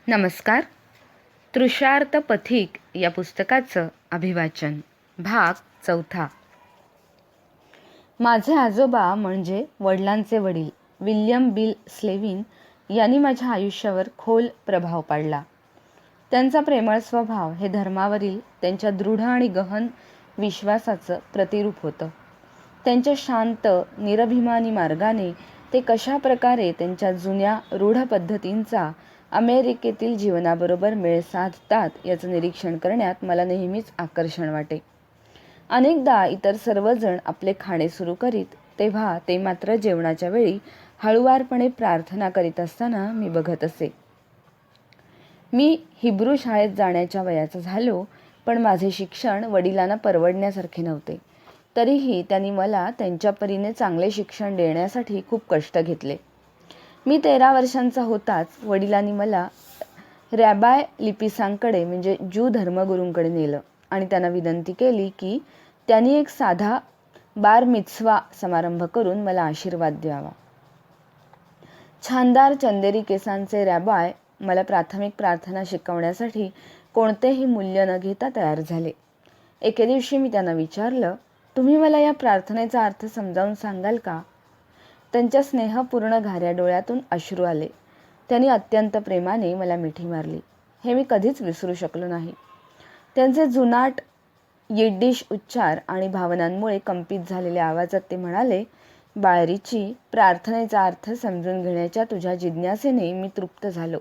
नमस्कार. तृषार्त पथिक या पुस्तकाचं अभिवाचन भाग 4. माझे आजोबा म्हणजे वडिलांचे वडील विल्यम बिल स्लेविन यांनी माझ्या आयुष्यावर खोल प्रभाव पाडला. त्यांचा प्रेमळ स्वभाव हे धर्मावरील त्यांच्या दृढ आणि गहन विश्वासाचं प्रतिरूप होतं. त्यांच्या शांत निरभिमानी मार्गाने ते कशा प्रकारे त्यांच्या जुन्या रूढ पद्धतींचा अमेरिकेतील जीवनाबरोबर मेळ साधतात याचं निरीक्षण करण्यात मला नेहमीच आकर्षण वाटे. अनेकदा इतर सर्वजण आपले खाणे सुरू करीत तेव्हा ते मात्र जेवणाच्या वेळी हळुवारपणे प्रार्थना करीत असताना मी बघत असे. मी हिब्रू शाळेत जाण्याच्या वयाचा झालो, पण माझे शिक्षण वडिलांना परवडण्यासारखे नव्हते. तरीही त्यांनी मला त्यांच्या परीने चांगले शिक्षण देण्यासाठी खूप कष्ट घेतले. मी 13 वर्षांचा होताच वडिलांनी मला रॅबाय लिपिसांकडे म्हणजे ज्यू धर्मगुरूंकडे नेलं आणि त्यांना विनंती केली की त्यांनी एक साधा बार मित्सवा समारंभ करून मला आशीर्वाद द्यावा. छानदार चंदेरी केसांचे रॅबाय मला प्राथमिक प्रार्थना शिकवण्यासाठी कोणतेही मूल्य न घेता तयार झाले. एके दिवशी मी त्यांना विचारलं, तुम्ही मला या प्रार्थनेचा अर्थ समजावून सांगाल का? त्यांच्या स्नेहपूर्ण घाऱ्या डोळ्यातून अश्रू आले. त्यांनी अत्यंत प्रेमाने मला मिठी मारली. हे मी कधीच विसरू शकलो नाही. त्यांचे जुनाट यिड्डिश उच्चार आणि भावनांमुळे कंपित झालेल्या आवाजात ते म्हणाले, बाळरीची, प्रार्थनेचा अर्थ समजून घेण्याच्या तुझ्या जिज्ञासेने मी तृप्त झालो.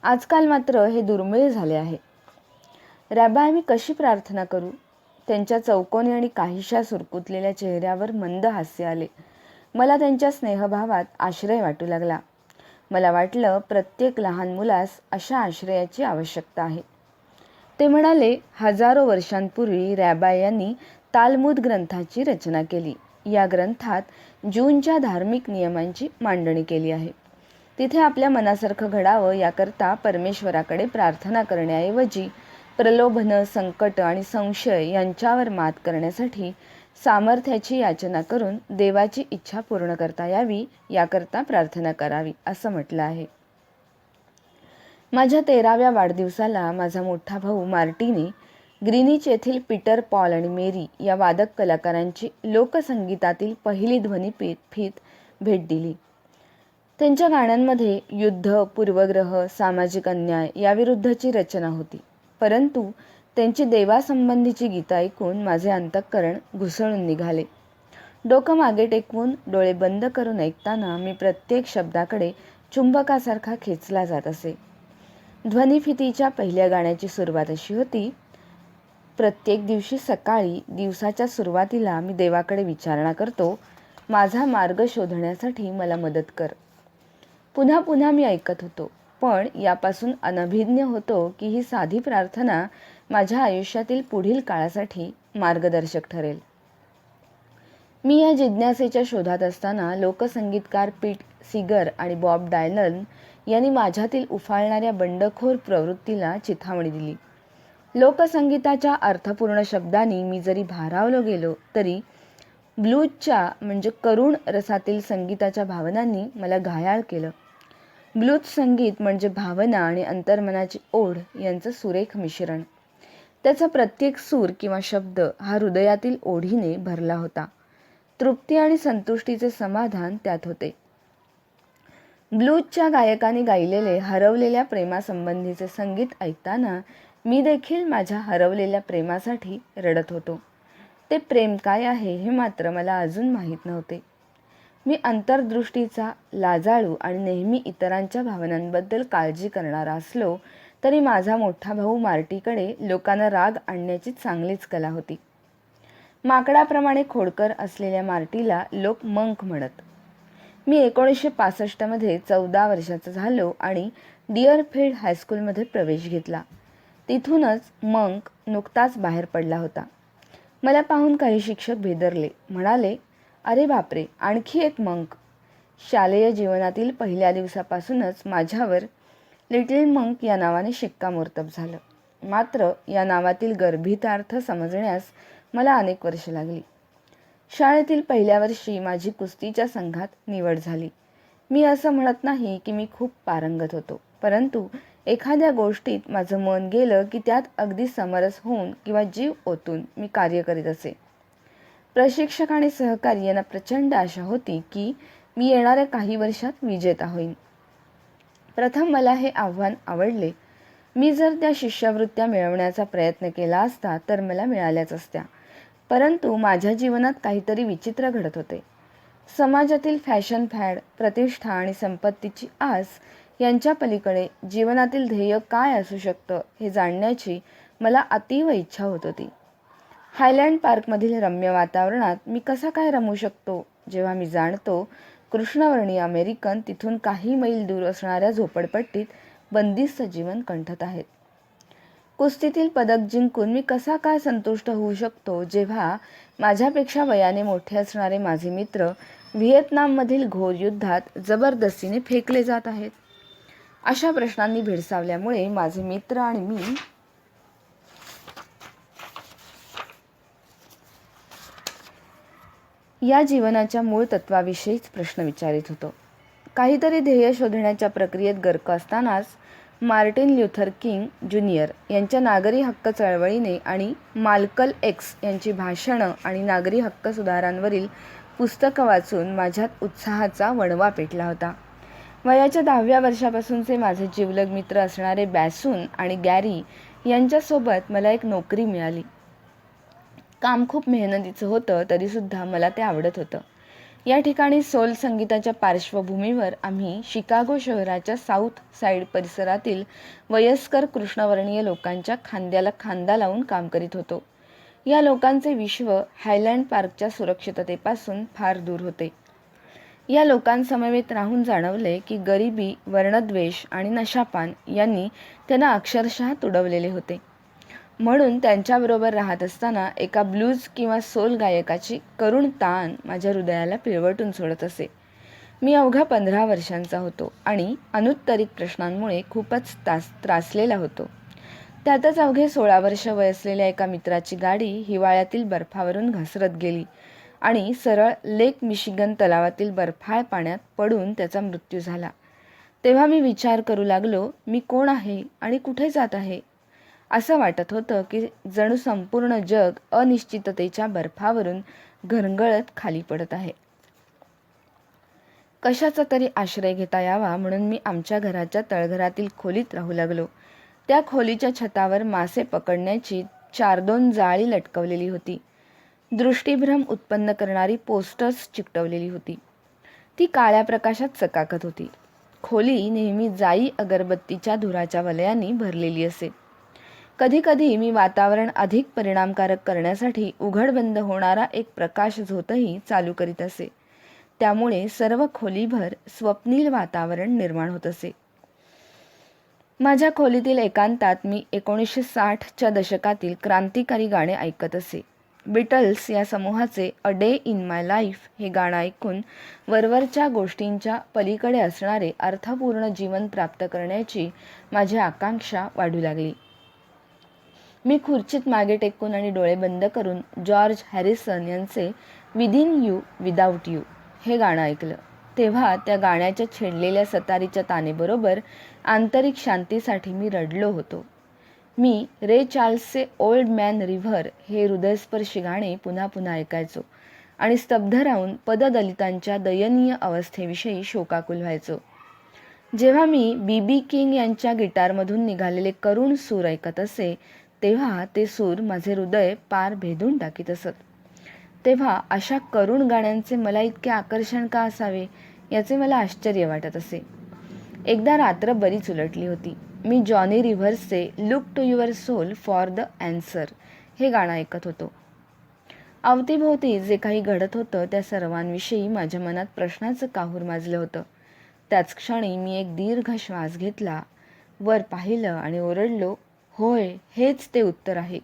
आजकाल मात्र हे दुर्मिळ झाले आहे. रॅबाय, मी कशी प्रार्थना करू? त्यांच्या चौकोनी आणि काहीशा सुरकुतलेल्या चेहऱ्यावर मंद हास्य आले. मला त्यांच्या स्नेहभावात आश्रय वाटू लागला. मला वाटलं प्रत्येक लहान मुलास अशा आश्रयाची आवश्यकता आहे. ते म्हणाले, हजारो वर्षांपूर्वी रॅबाय यांनी तालमुद ग्रंथाची रचना केली. या ग्रंथात ज्यूंच्या धार्मिक नियमांची मांडणी केली आहे. तिथे आपल्या मनासारखं घडावं याकरता परमेश्वराकडे प्रार्थना करण्याऐवजी प्रलोभनं, संकट आणि संशय यांच्यावर मात करण्यासाठी सामर्थ्याची याचना करून देवाची इच्छा पूर्ण करता यावी याकरता प्रार्थना करावी असं म्हटलं आहे. माझ्या 13व्या वाढदिवसाला माझा मोठा भाऊ मार्टिनी ग्रीनिच येथील पीटर, पॉल आणि मेरी या वादक कलाकारांची लोकसंगीतातील पहिली ध्वनिफीत भेट दिली. त्यांच्या गाण्यांमध्ये युद्ध, पूर्वग्रह, सामाजिक अन्याय याविरुद्धची रचना होती. परंतु त्यांची देवासंबंधीची गीतं ऐकून माझे अंतःकरण घुसळून निघाले. डोकं मागे टेकवून डोळे बंद करून ऐकताना मी प्रत्येक शब्दाकडे चुंबकासारखा खेचला जात असे. ध्वनिफितीच्या पहिल्या गाण्याची सुरुवात अशी होती, प्रत्येक दिवशी सकाळी दिवसाच्या सुरुवातीला मी देवाकडे विचारणा करतो, माझा मार्ग शोधण्यासाठी मला मदत कर. पुन्हा पुन्हा मी ऐकत होतो, पण यापासून अनभिज्ञ होतो की ही साधी प्रार्थना माझ्या आयुष्यातील पुढील काळासाठी मार्गदर्शक ठरेल. मी या जिज्ञासेच्या शोधात असताना लोकसंगीतकार पीट सीगर आणि बॉब डायलन यांनी माझ्यातील उफाळणाऱ्या बंडखोर प्रवृत्तीला चिथावणी दिली. लोकसंगीताच्या अर्थपूर्ण शब्दांनी मी जरी भारावलो गेलो तरी ब्लूजच्या म्हणजे करुण रसातील संगीताच्या भावनांनी मला घायाळ केलं. ब्लूज संगीत म्हणजे भावना आणि अंतर्मनाची ओढ यांचं सुरेख मिश्रण. त्याचा प्रत्येक सूर किंवा शब्द हा हृदयातील ओढीने भरला होता. तृप्ती आणि संतुष्टीचे समाधान त्यात होते. ब्लूजच्या गायकांनी गायलेले हरवलेल्या प्रेमासंबंधीचे संगीत ऐकताना मी देखील माझ्या हरवलेल्या प्रेमासाठी रडत होतो. ते प्रेम काय आहे हे मात्र मला अजून माहीत नव्हते. मी अंतर्दृष्टीचा, लाजाळू आणि नेहमी इतरांच्या भावनांबद्दल काळजी करणारा असलो तरी माझा मोठा भाऊ मार्टीकडे लोकांना राग आणण्याची चांगलीच कला होती. माकडाप्रमाणे खोडकर असलेल्या मार्टीला लोक मंक म्हणत. मी 1965 मध्ये 14 वर्षाचा झालो आणि डिअरफील्ड हायस्कूलमध्ये प्रवेश घेतला. तिथूनच मंक नुकताच बाहेर पडला होता. मला पाहून काही शिक्षक भेदरले. म्हणाले, अरे बापरे, आणखी एक मंक. शालेय जीवनातील पहिल्या दिवसापासूनच माझ्यावर लिटिल मंक या नावाने शिक्कामोर्तब झालं. मात्र या नावातील गर्भितार्थ समजण्यास मला अनेक वर्षे लागली. शाळेतील पहिल्या वर्षी माझी कुस्तीच्या संघात निवड झाली. मी असं म्हणत नाही की मी खूप पारंगत होतो. परंतु एखाद्या गोष्टीत माझं मन गेलं की त्यात अगदी समरस होऊन किंवा जीव ओतून मी कार्य करीत असे. प्रशिक्षक आणि सहकारी यांना प्रचंड आशा होती की मी येणाऱ्या काही वर्षात विजेता होईन. प्रथम मला हे आव्हान आवडले. मी जर त्या शिष्यवृत्त्या मिळवण्याचा प्रयत्न केला असता तर मला मिळाल्याच असत्या. परंतु माझ्या जीवनात काहीतरी विचित्र घडत होते. समाजातील फॅशन फॅड, प्रतिष्ठा आणि संपत्तीची आस यांच्या पलीकडे जीवनातील ध्येय काय असू शकतं हे जाणण्याची मला अतीव इच्छा होत होती. हायलँड पार्कमधील रम्य वातावरणात मी कसा काय रमू शकतो, जेव्हा मी जाणतो कृष्णवर्णीय अमेरिकन तिथून काही मैल दूर असणाऱ्या झोपडपट्टीत बंदिस्त जीवन कंठत आहेत. कुस्तीतील पदक जिंकून मी कसा काय संतुष्ट होऊ शकतो, जेव्हा माझ्यापेक्षा वयाने मोठे असणारे माझे मित्र व्हिएतनाममधील घोर युद्धात जबरदस्तीने फेकले जात आहेत. अशा प्रश्नांनी भेडसावल्यामुळे माझे मित्र आणि मी या जीवनाच्या मूळ तत्वाविषयीच प्रश्न विचारित होतो. काहीतरी ध्येय शोधण्याच्या प्रक्रियेत गर्क असतानाच मार्टिन ल्यूथर किंग ज्युनियर यांच्या नागरी हक्क चळवळीने आणि माल्कम एक्स यांची भाषणं आणि नागरी हक्क सुधारांवरील पुस्तकं वाचून माझ्यात उत्साहाचा वणवा पेटला होता. वयाच्या 10व्या वर्षापासूनचे माझे जिवलग मित्र असणारे बॅसून आणि गॅरी यांच्यासोबत मला एक नोकरी मिळाली. काम खूप मेहनतीचं होतं, तरीसुद्धा मला ते आवडत होतं. या ठिकाणी सोल संगीताच्या पार्श्वभूमीवर आम्ही शिकागो शहराच्या साऊथ साईड परिसरातील वयस्कर कृष्णवर्णीय लोकांच्या खांद्याला खांदा लावून काम करीत होतो. या लोकांचे विश्व हायलँड पार्कच्या सुरक्षिततेपासून फार दूर होते. या लोकांसमवेत राहून जाणवले की गरिबी, वर्णद्वेष आणि नशापान यांनी त्यांना अक्षरशः तुडवलेले होते. म्हणून त्यांच्याबरोबर राहत असताना एका ब्लूज किंवा सोल गायकाची करुण ताण माझ्या हृदयाला पिळवटून सोडत असे. मी अवघा 15 वर्षांचा होतो आणि अनुत्तरित प्रश्नांमुळे खूपच त्रासलेला होतो. त्यातच अवघे 16 वर्ष वय असलेल्या एका मित्राची गाडी हिवाळ्यातील बर्फावरून घसरत गेली आणि सरळ लेक मिशिगन तलावातील बर्फाळ पाण्यात पडून त्याचा मृत्यू झाला. तेव्हा मी विचार करू लागलो, मी कोण आहे आणि कुठे जात आहे. असं वाटत होतं की जणू संपूर्ण जग अनिश्चिततेच्या बर्फावरून घरंगळत खाली पडत आहे. कशाचा तरी आश्रय घेता यावा म्हणून मी आमच्या घराच्या तळघरातील खोलीत राहू लागलो. त्या खोलीच्या छतावर मासे पकडण्याची 4-2 जाळी लटकवलेली होती. दृष्टीभ्रम उत्पन्न करणारी पोस्टर्स चिकटवलेली होती. ती काळ्या प्रकाशात चकाकत होती. खोली नेहमी जाई अगरबत्तीच्या धुराच्या वलयांनी भरलेली असे. कधीकधी मी वातावरण अधिक परिणामकारक करण्यासाठी उघडबंद होणारा एक प्रकाश झोतही चालू करीत असे. त्यामुळे सर्व खोलीभर स्वप्नील वातावरण निर्माण होत असे. माझ्या खोलीतील एकांतात मी 1960च्या दशकातील क्रांतिकारी गाणे ऐकत असे. बीटल्स या समूहाचे a day in my life हे गाणं ऐकून वरवरच्या गोष्टींच्या पलीकडे असणारे अर्थपूर्ण जीवन प्राप्त करण्याची माझी आकांक्षा वाढू लागली. मी खुर्चीत मागे टेकून आणि डोळे बंद करून जॉर्ज हॅरिसन यांचे विदिन यू विदाऊट यू हे गाणं ऐकलं. तेव्हा त्या गाण्याच्या छेडलेल्या सतारीच्या तानेबरोबर आंतरिक शांतीसाठी मी रडलो होतो. मी रे चार्ल्सचे ओल्ड मॅन रिव्हर हे हृदयस्पर्शी गाणे पुन्हा पुन्हा ऐकायचो आणि स्तब्ध राहून पददलितांच्या दयनीय अवस्थेविषयी शोकाकुल व्हायचो. जेव्हा मी बी किंग यांच्या गिटारमधून निघालेले करुण सूर ऐकत असे, तेव्हा ते सूर माझे हृदय पार भेदून टाकीत असत. तेव्हा अशा करुण गाण्यांचे मला इतके आकर्षण का असावे याचे मला आश्चर्य वाटत असे. एकदा रात्र बरीच उलटली होती. मी जॉनी रिव्हर्सचे look to your soul for the answer हे गाणं ऐकत होतो. अवतीभोवती जे काही घडत होतं त्या सर्वांविषयी माझ्या मनात प्रश्नाचं काहूर माजलं होतं. त्याच क्षणी मी एक दीर्घ श्वास घेतला, वर पाहिलं आणि ओरडलो, होय, हेच ते उत्तर आहे.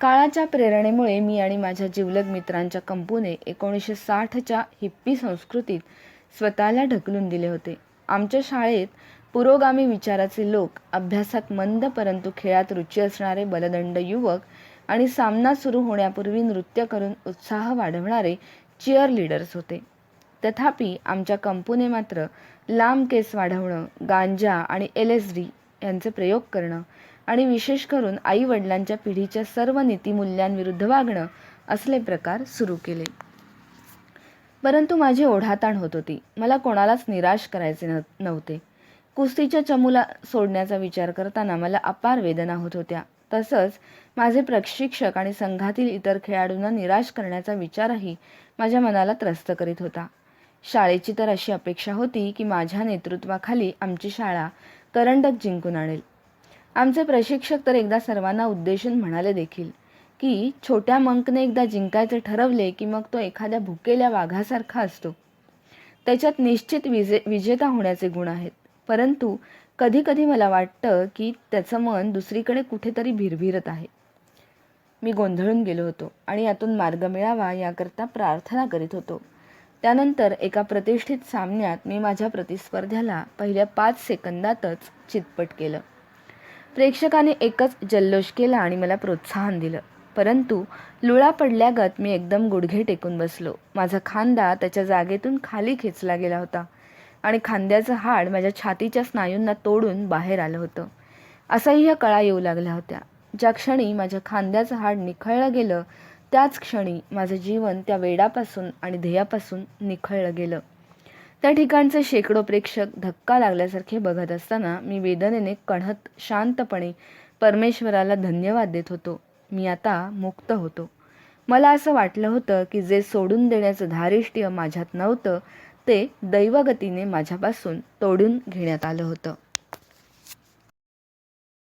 काळाच्या प्रेरणेमुळे मी आणि माझ्या जिवलग मित्रांच्या कंपूने 1960च्या हिप्पी संस्कृतीत स्वतःला ढकलून दिले होते. आमच्या शाळेत पुरोगामी विचाराचे लोक, अभ्यासात मंद परंतु खेळात रुची असणारे बलदंड युवक आणि सामना सुरू होण्यापूर्वी नृत्य करून उत्साह वाढवणारे चिअर लीडर्स होते. तथापि आमच्या कंपूने मात्र लांब केस वाढवणं, गांजा आणि LSD यांचे प्रयोग करणं आणि विशेष करून आई वडिलांच्या पिढीच्या सर्व नीतिमूल्यांविरुद्ध वागणं असले प्रकार सुरू केले. परंतु माझी ओढाताण होत होती. मला कोणालाच निराश करायचे नव्हते. कुस्तीच्या चमूला सोडण्याचा विचार करताना मला अपार वेदना होत होत्या. तसंच माझे प्रशिक्षक आणि संघातील इतर खेळाडूंना निराश करण्याचा विचारही माझ्या मनाला त्रस्त करीत होता. शाळेची तर अशी अपेक्षा होती की माझ्या नेतृत्वाखाली आमची शाळा करंडक जिंकून आणेल. आमचे प्रशिक्षक तर एकदा सर्वांना उद्देशून म्हणाले देखील की छोट्या मंकने एकदा जिंकायचे ठरवले की मग तो एखाद्या भुकेल्या वाघासारखा असतो. त्याच्यात निश्चित विजेता होण्याचे गुण आहेत. परंतु कधी कधी मला वाटतं की त्याचं मन दुसरीकडे कुठेतरी भिरभिरत आहे. मी गोंधळून गेलो होतो आणि यातून मार्ग मिळावा याकरता प्रार्थना करीत होतो. त्यानंतर एका प्रतिष्ठित सामन्यात मी माझ्या प्रतिस्पर्ध्याला पहिल्या 5 सेकंदातच चितपट केलं. प्रेक्षकांनी एकच जल्लोष केला आणि मला प्रोत्साहन दिलं. परंतु लुळा पडल्यागत मी एकदम गुडघे टेकून बसलो. माझा खांदा त्याच्या जागेतून खाली खेचला गेला होता आणि खांद्याचं हाड माझ्या छातीच्या स्नायूंना तोडून बाहेर आलं होतं. असह्य कळा येऊ लागल्या होत्या. ज्या क्षणी माझ्या खांद्याचं हाड निखळलं गेलं त्याच क्षणी माझं जीवन त्या वेडापासून आणि ध्येयापासून निखळलं गेलं. त्या ठिकाणचे शेकडो प्रेक्षक धक्का लागल्यासारखे बघत असताना मी वेदनेने कण्हत शांतपणे परमेश्वराला धन्यवाद देत होतो. मी आता मुक्त होतो. मला असं वाटलं होतं की जे सोडून देण्याचं धारिष्ट्य माझ्यात नव्हतं ते दैवगतीने माझ्यापासून तोडून घेण्यात आलं होतं.